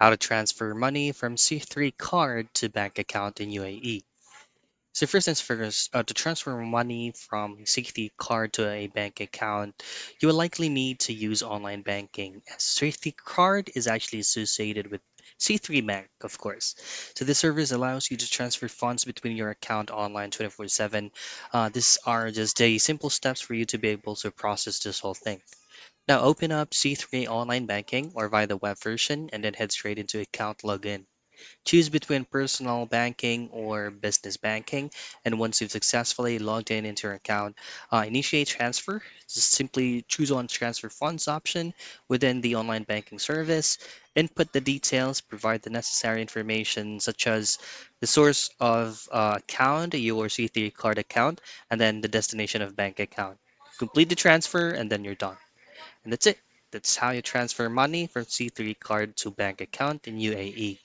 How to transfer money from C3 card to bank account in UAE. So first things first, to transfer money from C3 card to a bank account, you will likely need to use online banking, as C3 card is actually associated with C3 Bank, of course. So this service allows you to transfer funds between your account online 24/7. These are just the simple steps for you to be able to process this whole thing. Now open up C3 online banking or via the web version and then head straight into account login. Choose between personal banking or business banking, and once you've successfully logged in into your account, initiate transfer. Just simply choose on transfer funds option within the online banking service, input the details, provide the necessary information such as the source of account, your C3 card account, and then the destination of bank account. Complete the transfer and then you're done. And that's it. That's how you transfer money from C3 card to bank account in UAE.